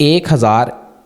1000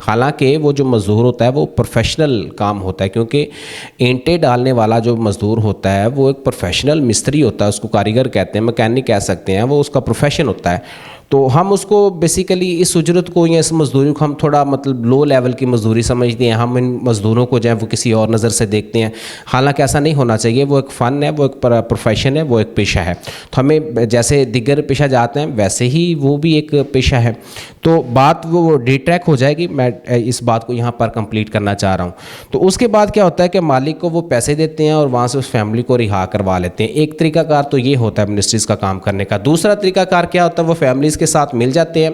حالانکہ وہ جو مزدور ہوتا ہے وہ پروفیشنل کام ہوتا ہے, کیونکہ اینٹیں ڈالنے والا جو مزدور ہوتا ہے وہ ایک پروفیشنل مستری ہوتا ہے, اس کو کاریگر کہتے ہیں, مکینک کہہ سکتے ہیں, وہ اس کا پروفیشن ہوتا ہے. تو ہم اس کو بیسیکلی اس اجرت کو یا اس مزدوری کو ہم تھوڑا مطلب لو لیول کی مزدوری سمجھتے ہیں. ہم ان مزدوروں کو جو ہے وہ کسی اور نظر سے دیکھتے ہیں, حالانکہ ایسا نہیں ہونا چاہیے. وہ ایک فن ہے, وہ ایک پروفیشن ہے, وہ ایک پیشہ ہے. تو ہمیں جیسے دیگر پیشہ جاتے ہیں ویسے ہی وہ بھی ایک پیشہ ہے. تو بات وہ ڈی ٹریک ہو جائے گی, میں اس بات کو یہاں پر کمپلیٹ کرنا چاہ رہا ہوں. تو اس کے بعد کیا ہوتا ہے کہ مالک کو وہ پیسے دیتے ہیں اور وہاں سے اس فیملی کو رہا کروا لیتے ہیں. ایک طریقہ کار تو یہ ہوتا ہے منسٹریز کا کام کرنے کا. دوسرا طریقہ کار کیا ہوتا ہے, وہ فیملیز کے ساتھ مل جاتے ہیں,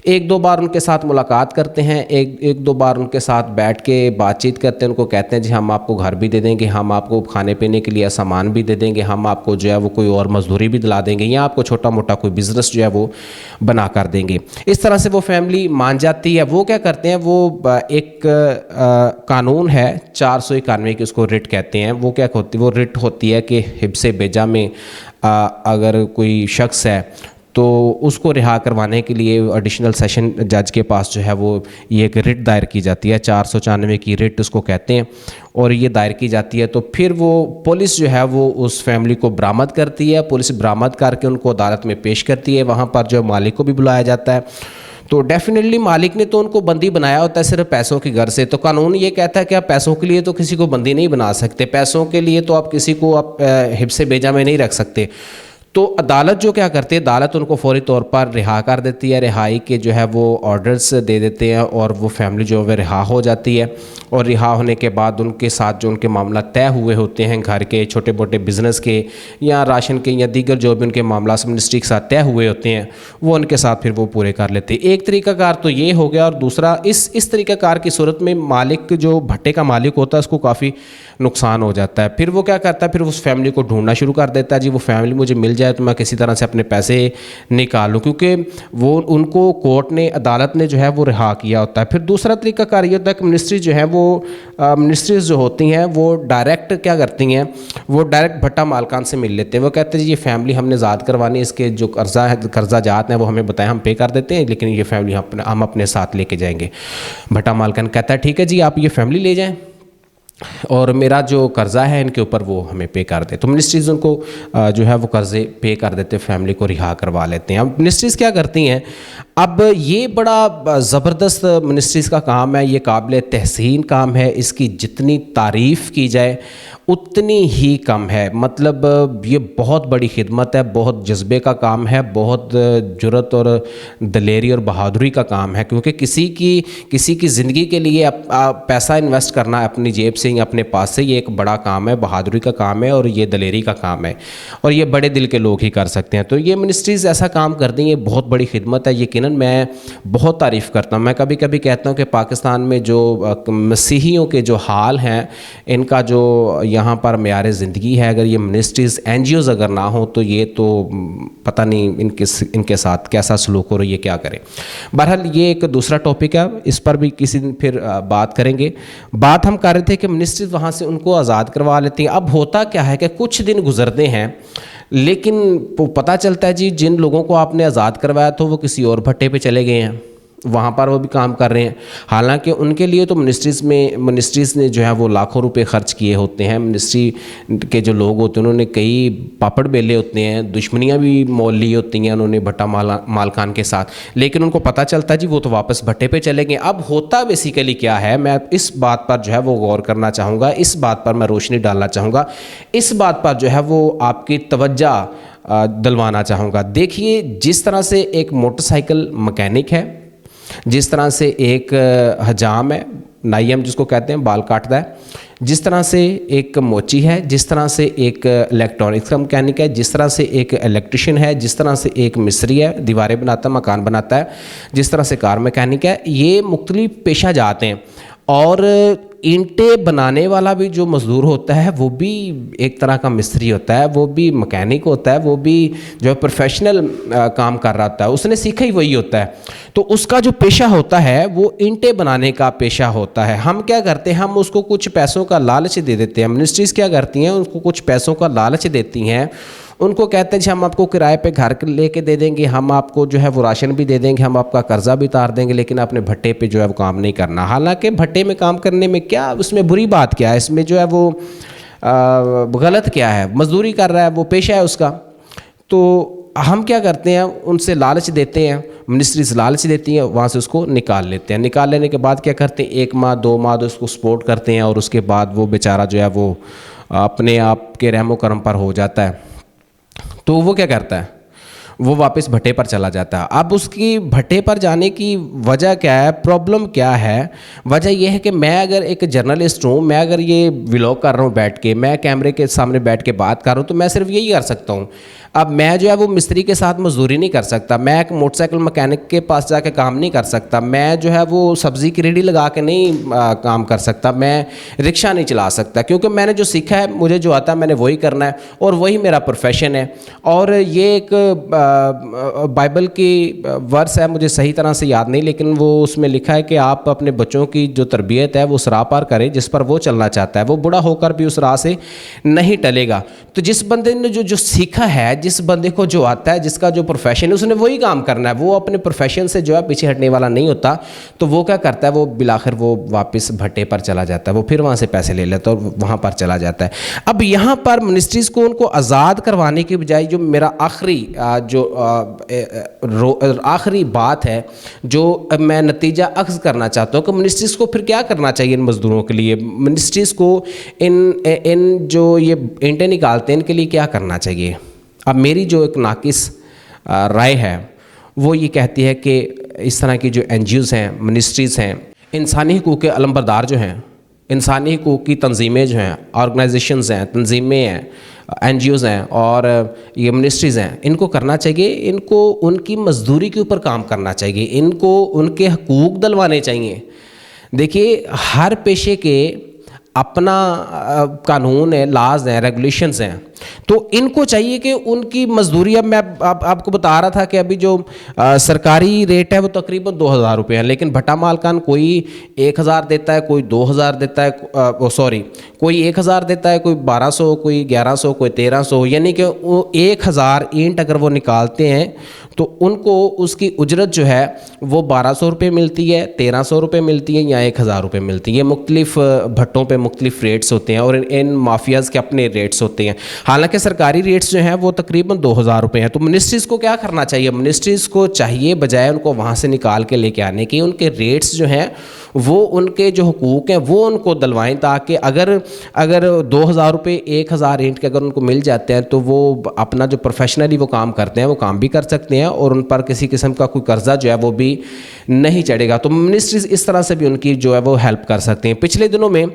ایک دو بار ان کے ساتھ ملاقات کرتے ہیں, ایک دو بار ان کے ساتھ بیٹھ کے بات چیت کرتے ہیں. ان کو کہتے ہیں جی ہم آپ کو گھر بھی دے دیں گے, ہم آپ کو کھانے پینے کے لیے سامان بھی دے دیں گے, ہم آپ کو جو ہے وہ کوئی اور مزدوری بھی دلا دیں گے, یا آپ کو چھوٹا موٹا کوئی بزنس جو ہے وہ بنا کر دیں گے. اس طرح سے وہ فیملی مان جاتی ہے. وہ کیا کرتے ہیں, وہ ایک قانون ہے 491 کی, اس کو رٹ کہتے ہیں. وہ کیا ہوتی ہے, وہ رٹ ہوتی ہے کہ حبس بیجا میں اگر کوئی شخص ہے تو اس کو رہا کروانے کے لیے ایڈیشنل سیشن جج کے پاس جو ہے وہ یہ ایک رٹ دائر کی جاتی ہے. 494 کی رٹ اس کو کہتے ہیں, اور یہ دائر کی جاتی ہے. تو پھر وہ پولیس جو ہے وہ اس فیملی کو برآمد کرتی ہے. پولیس برآمد کر کے ان کو عدالت میں پیش کرتی ہے. وہاں پر جو مالک کو بھی بلایا جاتا ہے. تو ڈیفینیٹلی مالک نے تو ان کو بندی بنایا ہوتا ہے صرف پیسوں کی غرض سے. تو قانون یہ کہتا ہے کہ آپ پیسوں کے لیے تو کسی کو بندی نہیں بنا سکتے, پیسوں کے لیے تو آپ کسی کو حبس بیجا میں نہیں رکھ سکتے. تو عدالت جو کیا کرتی ہے, عدالت ان کو فوری طور پر رہا کر دیتی ہے. رہائی کے جو ہے وہ آرڈرز دے دیتے ہیں اور وہ فیملی جو ہے رہا ہو جاتی ہے. اور رہا ہونے کے بعد ان کے ساتھ جو ان کے معاملات طے ہوئے ہوتے ہیں, گھر کے چھوٹے موٹے بزنس کے یا راشن کے یا دیگر جو بھی ان کے معاملات منسٹری کے ساتھ طے ہوئے ہوتے ہیں, وہ ان کے ساتھ پھر وہ پورے کر لیتے ہیں. ایک طریقہ کار تو یہ ہو گیا. اور دوسرا اس طریقہ کار کی صورت میں مالک جو بھٹے کا مالک ہوتا ہے اس کو کافی نقصان ہو جاتا ہے. پھر وہ کیا کرتا ہے, پھر اس فیملی کو ڈھونڈنا شروع کر دیتا ہے. جی وہ فیملی مجھے مل جائے تو میں کسی طرح سے اپنے پیسے نکالوں, کیونکہ وہ ان کو کورٹ نے, عدالت نے جو ہے وہ رہا کیا ہوتا ہے. پھر دوسرا طریقہ کار یہ ہوتا ہے کہ منسٹری جو ہے وہ منسٹریز جو ہوتی ہیں وہ ڈائریکٹ کیا کرتی ہیں, وہ ڈائریکٹ بھٹا مالکان سے مل لیتے ہیں. وہ کہتے ہیں جی یہ فیملی ہم نے آزاد کروانی ہے, اس کے جو قرضہ جات ہیں وہ ہمیں بتائیں, ہم پے کر دیتے ہیں, لیکن یہ فیملی ہم اپنے ساتھ لے کے جائیں گے. بھٹا مالکان کہتا ہے ٹھیک ہے جی آپ یہ فیملی لے جائیں اور میرا جو قرضہ ہے ان کے اوپر وہ ہمیں پے کر دے. تو منسٹریز ان کو جو ہے وہ قرضے پے کر دیتے, فیملی کو رہا کروا لیتے ہیں. اب منسٹریز کیا کرتی ہیں, اب یہ بڑا زبردست منسٹریز کا کام ہے, یہ قابل تحسین کام ہے. اس کی جتنی تعریف کی جائے اتنی ہی کم ہے. مطلب یہ بہت بڑی خدمت ہے, بہت جذبے کا کام ہے, بہت جرت اور دلیری اور بہادری کا کام ہے. کیونکہ کسی کی زندگی کے لیے پیسہ انویسٹ کرنا اپنی جیب سے یا اپنے پاس سے, یہ ایک بڑا کام ہے, بہادری کا کام ہے اور یہ دلیری کا کام ہے, اور یہ بڑے دل کے لوگ ہی کر سکتے ہیں. تو یہ منسٹریز ایسا کام کرتی ہیں, یہ بہت بڑی خدمت ہے. یقیناً میں بہت تعریف کرتا ہوں. میں کبھی کبھی کہتا ہوں کہ پاکستان میں جو مسیحیوں کے جو حال ہیں, ان کا جو یہاں پر معیار زندگی ہے, اگر یہ منسٹریز این جی اوز اگر نہ ہوں تو یہ تو پتہ نہیں ان کے ساتھ کیسا سلوک ہو رہی ہے, کیا کریں. بہرحال یہ ایک دوسرا ٹاپک ہے, اس پر بھی کسی دن پھر بات کریں گے. بات ہم کر رہے تھے کہ منسٹریز وہاں سے ان کو آزاد کروا لیتی ہیں. اب ہوتا کیا ہے کہ کچھ دن گزرتے ہیں لیکن پتہ چلتا ہے جی جن لوگوں کو آپ نے آزاد کروایا تو وہ کسی اور بھٹے پہ چلے گئے ہیں, وہاں پر وہ بھی کام کر رہے ہیں. حالانکہ ان کے لیے تو منسٹریز نے جو ہے وہ لاکھوں روپے خرچ کیے ہوتے ہیں. منسٹری کے جو لوگ ہوتے ہیں انہوں نے کئی پاپڑ بیلے ہوتے ہیں, دشمنیاں بھی مول لی ہوتی ہیں انہوں نے بھٹا مالکان کے ساتھ, لیکن ان کو پتہ چلتا ہے جی وہ تو واپس بھٹے پہ چلے گئے. اب ہوتا بیسیکلی کیا ہے, میں اس بات پر جو ہے وہ غور کرنا چاہوں گا, اس بات پر میں روشنی ڈالنا چاہوں گا, اس بات پر جو ہے وہ آپ کی توجہ دلوانا چاہوں گا. دیکھیے جس طرح سے ایک موٹر سائیکل مکینک ہے, جس طرح سے ایک حجام ہے, نائم جس کو کہتے ہیں بال کاٹتا ہے, جس طرح سے ایک موچی ہے, جس طرح سے ایک الیکٹرانکس کا مکینک ہے, جس طرح سے ایک الیکٹریشین ہے, جس طرح سے ایک مستری ہے, دیواریں بناتا ہے, مکان بناتا ہے, جس طرح سے کار مکینک ہے. یہ مختلف پیشہ جات ہیں. اور اینٹیں بنانے والا بھی جو مزدور ہوتا ہے وہ بھی ایک طرح کا مستری ہوتا ہے, وہ بھی مکینک ہوتا ہے, وہ بھی جو پروفیشنل کام کر رہا ہوتا ہے, اس نے سیکھا ہی وہی ہوتا ہے. تو اس کا جو پیشہ ہوتا ہے وہ اینٹیں بنانے کا پیشہ ہوتا ہے. ہم کیا کرتے ہیں, ہم اس کو کچھ پیسوں کا لالچ دے دیتے ہیں. منسٹریز کیا کرتی ہیں, اس کو کچھ پیسوں کا لالچ دیتی ہیں, ان کو کہتے ہیں جی ہم آپ کو کرائے پہ گھر لے کے دے دیں گے, ہم آپ کو جو ہے وہ راشن بھی دے دیں گے, ہم آپ کا قرضہ بھی اتار دیں گے, لیکن آپ نے بھٹے پہ جو ہے وہ کام نہیں کرنا. حالانکہ بھٹے میں کام کرنے میں کیا, اس میں بری بات کیا ہے, اس میں جو ہے وہ غلط کیا ہے, مزدوری کر رہا ہے, وہ پیشہ ہے اس کا. تو ہم کیا کرتے ہیں, ان سے لالچ دیتے ہیں, منسٹریز لالچ دیتی ہیں, وہاں سے اس کو نکال لیتے ہیں. نکال لینے کے بعد کیا کرتے ہیں, 1 ماہ 2 ماہ اس کو سپورٹ کرتے ہیں, اور اس کے بعد وہ بیچارہ جو ہے وہ اپنے آپ کے رحم و کرم پر ہو جاتا ہے. تو وہ کیا کرتا ہے, وہ واپس بھٹے پر چلا جاتا ہے. اب اس کی بھٹے پر جانے کی وجہ کیا ہے, پرابلم کیا ہے؟ وجہ یہ ہے کہ میں اگر ایک جرنلسٹ ہوں, میں اگر یہ ولاگ کر رہا ہوں بیٹھ کے, میں کیمرے کے سامنے بیٹھ کے بات کر رہا ہوں, تو میں صرف یہی کر سکتا ہوں. اب میں جو ہے وہ مستری کے ساتھ مزدوری نہیں کر سکتا, میں ایک موٹر سائیکل مکینک کے پاس جا کے کام نہیں کر سکتا, میں جو ہے وہ سبزی کی ریڑھی لگا کے نہیں کام کر سکتا, میں رکشہ نہیں چلا سکتا, کیونکہ میں نے جو سیکھا ہے, مجھے جو آتا ہے میں نے وہی کرنا ہے, اور وہی میرا پروفیشن ہے. اور یہ ایک بائبل کی ورس ہے, مجھے صحیح طرح سے یاد نہیں, لیکن وہ اس میں لکھا ہے کہ آپ اپنے بچوں کی جو تربیت ہے وہ اس راہ پر کریں جس پر وہ چلنا چاہتا ہے, وہ بڑا ہو کر بھی اس راہ سے نہیں ٹلے گا. تو جس بندے نے جو سیکھا ہے, جس بندے کو جو آتا ہے, جس کا جو پروفیشن ہے, اس نے وہی کام کرنا ہے, وہ اپنے پروفیشن سے جو ہے پیچھے ہٹنے والا نہیں ہوتا. تو وہ کیا کرتا ہے, وہ بالآخر وہ واپس بھٹے پر چلا جاتا ہے, وہ پھر وہاں سے پیسے لے لیتا ہے اور وہاں پر چلا جاتا ہے. اب یہاں پر منسٹریز کو ان کو آزاد کروانے کی بجائے, جو میرا آخری بات ہے جو میں نتیجہ اخذ کرنا چاہتا ہوں, کہ منسٹریز کو پھر کیا کرنا چاہیے ان مزدوروں کے لیے. منسٹریز کو ان جو یہ اینٹیں نکالتے ہیں ان کے لیے کیا کرنا چاہیے. اب میری جو ایک ناقص رائے ہے وہ یہ کہتی ہے کہ اس طرح کی جو این جی اوز ہیں, منسٹریز ہیں, انسانی حقوق کے علمبردار جو ہیں, انسانی حقوق کی تنظیمیں جو ہیں, آرگنائزیشنز ہیں, تنظیمیں ہیں, این جی اوز ہیں, اور یہ منسٹریز ہیں, ان کو کرنا چاہیے, ان کو ان کی مزدوری کے اوپر کام کرنا چاہیے, ان کو ان کے حقوق دلوانے چاہیے. دیکھیے ہر پیشے کے اپنا قانون ہے, لاز ہیں, ریگولیشنز ہیں, تو ان کو چاہیے کہ ان کی مزدوری, اب میں آپ کو بتا رہا تھا کہ ابھی جو سرکاری ریٹ ہے وہ تقریباً 2000 روپے ہیں, لیکن بھٹا مالکان کوئی 1000 دیتا ہے, کوئی 2000 دیتا ہے, کوئی 1000 دیتا ہے, کوئی 1200, کوئی 1100, کوئی 1300, یعنی کہ 1000 اینٹ اگر وہ نکالتے ہیں تو ان کو اس کی اجرت جو ہے وہ 1200 روپے ملتی ہے, 1300 روپے ملتی ہے, یا 1000 روپے ملتی ہے. یہ مختلف بھٹوں پہ مختلف ریٹس ہوتے ہیں, اور ان مافیاز کے اپنے ریٹس ہوتے ہیں. حالانکہ سرکاری ریٹس جو ہیں وہ تقریباً 2000 روپے ہیں. تو منسٹریز کو کیا کرنا چاہیے, منسٹریز کو چاہیے بجائے ان کو وہاں سے نکال کے لے کے آنے کی, ان کے ریٹس جو ہیں وہ ان کے جو حقوق ہیں وہ ان کو دلوائیں, تاکہ اگر 2000 روپے 1000 اینٹ کے اگر ان کو مل جاتے ہیں تو وہ اپنا جو پروفیشنلی وہ کام کرتے ہیں وہ کام بھی کر سکتے ہیں, اور ان پر کسی قسم کا کوئی قرضہ جو ہے وہ بھی نہیں چڑھے گا. تو منسٹریز اس طرح سے بھی ان کی جو ہے وہ ہیلپ کر سکتے ہیں. پچھلے دنوں میں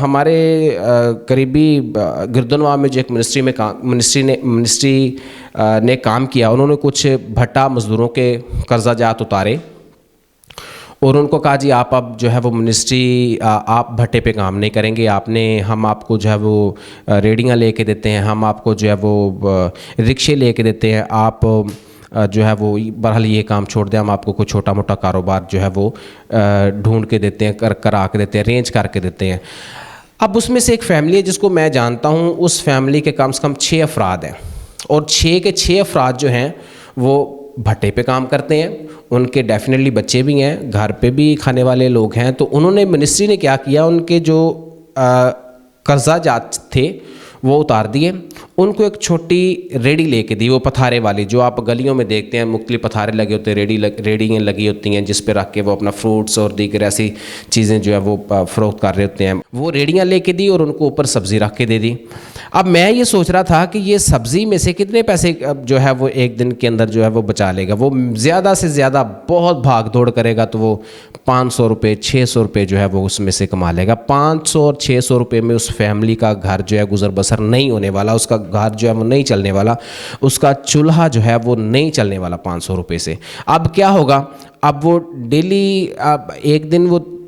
ہمارے قریبی گردنوا میں جو ایک منسٹری نے کام کیا, انہوں نے کچھ بھٹا مزدوروں کے قرضہ جات اتارے, اور ان کو کہا جی آپ اب جو ہے وہ منسٹری آپ بھٹے پہ کام نہیں کریں گے, ہم آپ کو جو ہے وہ ریڑیاں لے کے دیتے ہیں, ہم آپ کو جو ہے وہ رکشے لے کے دیتے ہیں, آپ جو ہے وہ بہرحال یہ کام چھوڑ دیں, ہم آپ کو کوئی چھوٹا موٹا کاروبار جو ہے وہ ڈھونڈ کے دیتے ہیں, کرا کے دیتے ہیں, ارینج کر کے دیتے ہیں. اب اس میں سے ایک فیملی ہے جس کو میں جانتا ہوں, اس فیملی کے کم سے کم 6 افراد ہیں, اور 6 کے 6 افراد جو ہیں وہ بھٹے پہ کام کرتے ہیں. ان کے ڈیفینیٹلی بچے بھی ہیں, گھر پہ بھی کھانے والے لوگ ہیں. تو انہوں نے منسٹری نے کیا کیا, ان کے جو قرضہ جات تھے وہ اتار دیے, ان کو ایک چھوٹی ریڑھی لے کے دی, وہ پتھارے والی جو آپ گلیوں میں دیکھتے ہیں, مختلف پتھارے لگے ہوتے ہیں, ریڑیاں لگی ہوتی ہیں جس پہ رکھ کے وہ اپنا فروٹس اور دیگر ایسی چیزیں جو ہے وہ فروخت کر رہے ہوتے ہیں. وہ ریڑیاں لے کے دی اور ان کو اوپر سبزی رکھ کے دے دی. اب میں یہ سوچ رہا تھا کہ یہ سبزی میں سے کتنے پیسے جو ہے وہ ایک دن کے اندر جو ہے وہ بچا لے گا. وہ زیادہ سے زیادہ بہت بھاگ دوڑ کرے گا تو وہ 500 روپے 600 روپے جو ہے وہ اس میں سے کما لے گا. 500 اور 600 روپے میں اس فیملی کا گھر جو ہے گزر بسر نہیں ہونے والا, اس کا گھر جو ہے وہ نہیں چلنے والا, اس کا چولہا جو ہے وہ نہیں چلنے والا 500 روپے سے. اب کیا ہوگا, اب وہ ڈیلی ایک دن وہ